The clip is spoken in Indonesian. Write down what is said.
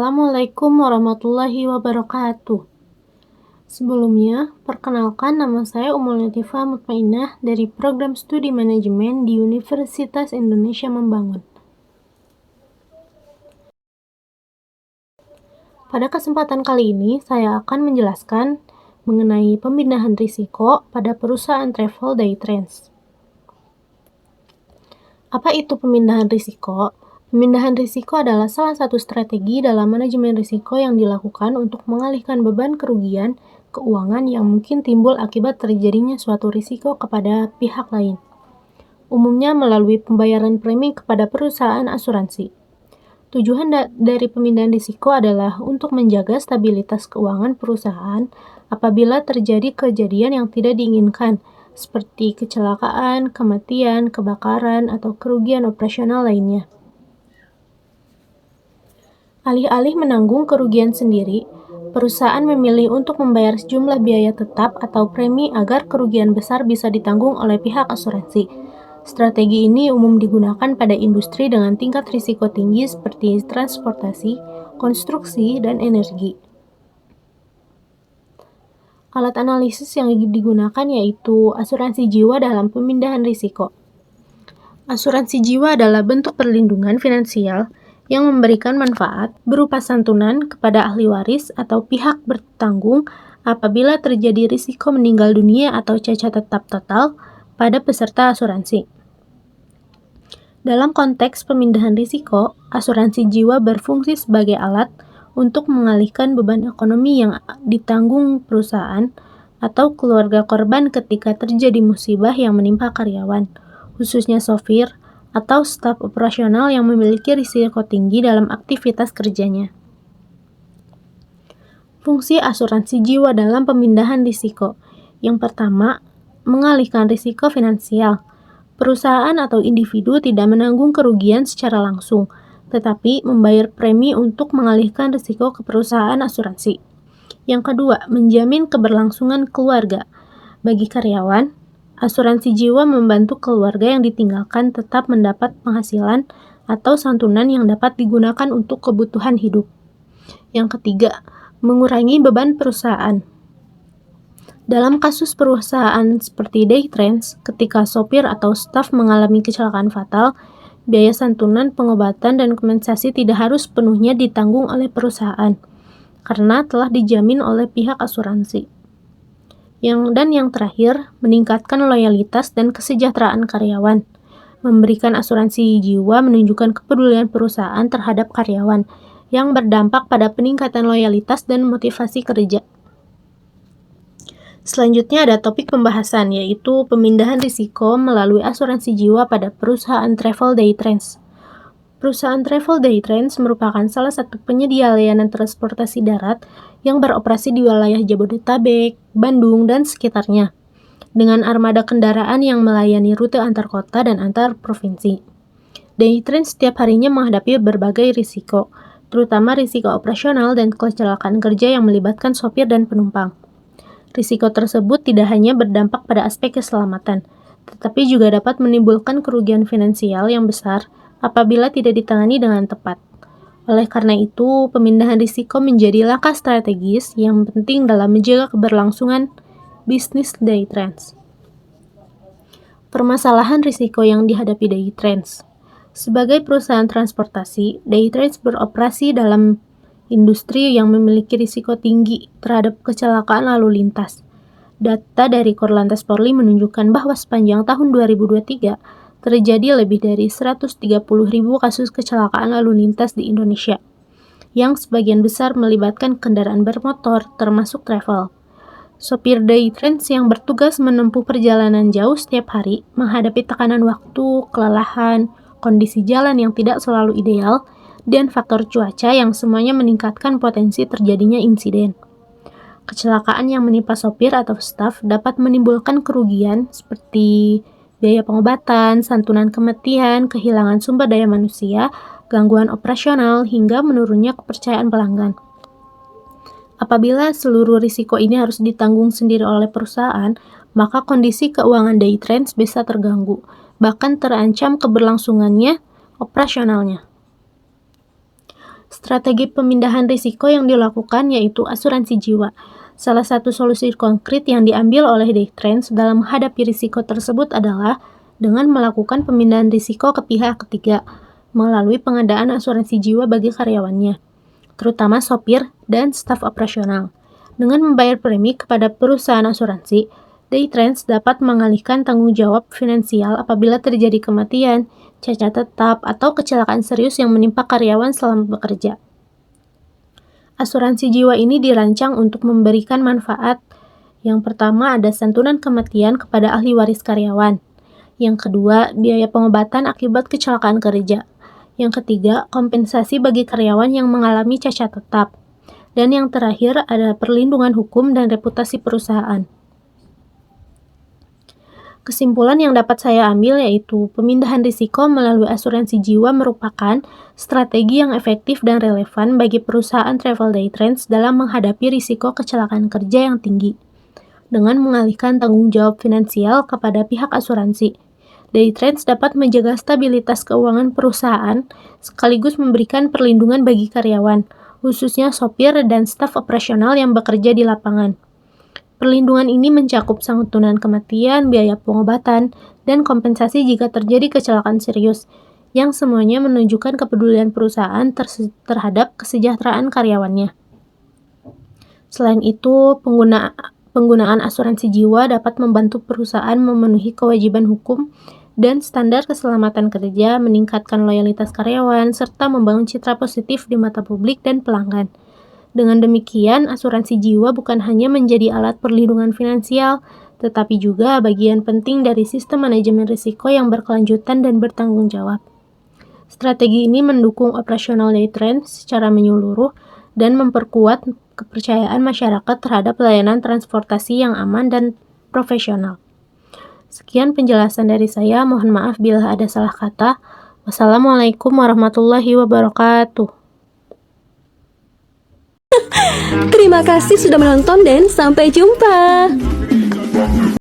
Assalamualaikum warahmatullahi wabarakatuh. Sebelumnya, perkenalkan nama saya Ummul Latifah Mutmainnah dari Program Studi Manajemen di Universitas Indonesia Membangun. Pada kesempatan kali ini, saya akan menjelaskan mengenai pemindahan risiko pada perusahaan travel day trends. Apa itu pemindahan risiko? Pemindahan risiko adalah salah satu strategi dalam manajemen risiko yang dilakukan untuk mengalihkan beban kerugian keuangan yang mungkin timbul akibat terjadinya suatu risiko kepada pihak lain. Umumnya melalui pembayaran premi kepada perusahaan asuransi. Tujuan dari pemindahan risiko adalah untuk menjaga stabilitas keuangan perusahaan apabila terjadi kejadian yang tidak diinginkan, seperti kecelakaan, kematian, kebakaran, atau kerugian operasional lainnya. Alih-alih menanggung kerugian sendiri, perusahaan memilih untuk membayar sejumlah biaya tetap atau premi agar kerugian besar bisa ditanggung oleh pihak asuransi. Strategi ini umum digunakan pada industri dengan tingkat risiko tinggi seperti transportasi, konstruksi, dan energi. Alat analisis yang digunakan yaitu asuransi jiwa dalam pemindahan risiko. Asuransi jiwa adalah bentuk perlindungan finansial yang memberikan manfaat berupa santunan kepada ahli waris atau pihak bertanggung apabila terjadi risiko meninggal dunia atau cacat tetap total pada peserta asuransi. Dalam konteks pemindahan risiko, asuransi jiwa berfungsi sebagai alat untuk mengalihkan beban ekonomi yang ditanggung perusahaan atau keluarga korban ketika terjadi musibah yang menimpa karyawan, khususnya sopir atau staf operasional yang memiliki risiko tinggi dalam aktivitas kerjanya. Fungsi asuransi jiwa dalam pemindahan risiko. Yang pertama, mengalihkan risiko finansial. Perusahaan atau individu tidak menanggung kerugian secara langsung, tetapi membayar premi untuk mengalihkan risiko ke perusahaan asuransi. Yang kedua, menjamin keberlangsungan keluarga. Bagi karyawan, asuransi jiwa membantu keluarga yang ditinggalkan tetap mendapat penghasilan atau santunan yang dapat digunakan untuk kebutuhan hidup. Yang ketiga, mengurangi beban perusahaan. Dalam kasus perusahaan seperti day trends, ketika sopir atau staf mengalami kecelakaan fatal, biaya santunan, pengobatan, dan kompensasi tidak harus penuhnya ditanggung oleh perusahaan, karena telah dijamin oleh pihak asuransi. Yang terakhir, meningkatkan loyalitas dan kesejahteraan karyawan. Memberikan asuransi jiwa menunjukkan kepedulian perusahaan terhadap karyawan, yang berdampak pada peningkatan loyalitas dan motivasi kerja. Selanjutnya ada topik pembahasan, yaitu pemindahan risiko melalui asuransi jiwa pada perusahaan travel day trends. Perusahaan travel day trends merupakan salah satu penyedia layanan transportasi darat yang beroperasi di wilayah Jabodetabek, Bandung, dan sekitarnya, dengan armada kendaraan yang melayani rute antar kota dan antar provinsi. Day trends setiap harinya menghadapi berbagai risiko, terutama risiko operasional dan kecelakaan kerja yang melibatkan sopir dan penumpang. Risiko tersebut tidak hanya berdampak pada aspek keselamatan, tetapi juga dapat menimbulkan kerugian finansial yang besar apabila tidak ditangani dengan tepat. Oleh karena itu, pemindahan risiko menjadi langkah strategis yang penting dalam menjaga keberlangsungan bisnis day trends. Permasalahan risiko yang dihadapi day trends. Sebagai perusahaan transportasi, day trends beroperasi dalam industri yang memiliki risiko tinggi terhadap kecelakaan lalu lintas. Data dari Korlantas Polri menunjukkan bahwa sepanjang tahun 2023 terjadi lebih dari 130.000 kasus kecelakaan lalu lintas di Indonesia, yang sebagian besar melibatkan kendaraan bermotor, termasuk travel. Sopir day trends yang bertugas menempuh perjalanan jauh setiap hari menghadapi tekanan waktu, kelelahan, kondisi jalan yang tidak selalu ideal, dan faktor cuaca yang semuanya meningkatkan potensi terjadinya insiden. Kecelakaan yang menimpa sopir atau staf dapat menimbulkan kerugian seperti biaya pengobatan, santunan kematian, kehilangan sumber daya manusia, gangguan operasional, hingga menurunnya kepercayaan pelanggan. Apabila seluruh risiko ini harus ditanggung sendiri oleh perusahaan, maka kondisi keuangan day trends bisa terganggu, bahkan terancam keberlangsungannya operasionalnya. Strategi pemindahan risiko yang dilakukan yaitu asuransi jiwa. Salah satu solusi konkret yang diambil oleh Daytrans dalam menghadapi risiko tersebut adalah dengan melakukan pemindahan risiko ke pihak ketiga melalui pengadaan asuransi jiwa bagi karyawannya, terutama sopir dan staf operasional. Dengan membayar premi kepada perusahaan asuransi, Daytrans dapat mengalihkan tanggung jawab finansial apabila terjadi kematian, cacat tetap, atau kecelakaan serius yang menimpa karyawan selama bekerja. Asuransi jiwa ini dirancang untuk memberikan manfaat. Yang pertama ada santunan kematian kepada ahli waris karyawan. Yang kedua, biaya pengobatan akibat kecelakaan kerja. Yang ketiga, kompensasi bagi karyawan yang mengalami cacat tetap. Dan yang terakhir ada perlindungan hukum dan reputasi perusahaan. Kesimpulan yang dapat saya ambil yaitu pemindahan risiko melalui asuransi jiwa merupakan strategi yang efektif dan relevan bagi perusahaan travel Daytrans dalam menghadapi risiko kecelakaan kerja yang tinggi. Dengan mengalihkan tanggung jawab finansial kepada pihak asuransi, Daytrans dapat menjaga stabilitas keuangan perusahaan sekaligus memberikan perlindungan bagi karyawan, khususnya sopir dan staf operasional yang bekerja di lapangan. Perlindungan ini mencakup santunan kematian, biaya pengobatan, dan kompensasi jika terjadi kecelakaan serius, yang semuanya menunjukkan kepedulian perusahaan terhadap kesejahteraan karyawannya. Selain itu, penggunaan asuransi jiwa dapat membantu perusahaan memenuhi kewajiban hukum dan standar keselamatan kerja, meningkatkan loyalitas karyawan, serta membangun citra positif di mata publik dan pelanggan. Dengan demikian, asuransi jiwa bukan hanya menjadi alat perlindungan finansial, tetapi juga bagian penting dari sistem manajemen risiko yang berkelanjutan dan bertanggung jawab. Strategi ini mendukung operasional Daytrans secara menyeluruh dan memperkuat kepercayaan masyarakat terhadap layanan transportasi yang aman dan profesional. Sekian penjelasan dari saya, mohon maaf bila ada salah kata. Wassalamualaikum warahmatullahi wabarakatuh. Terima kasih sudah menonton dan sampai jumpa.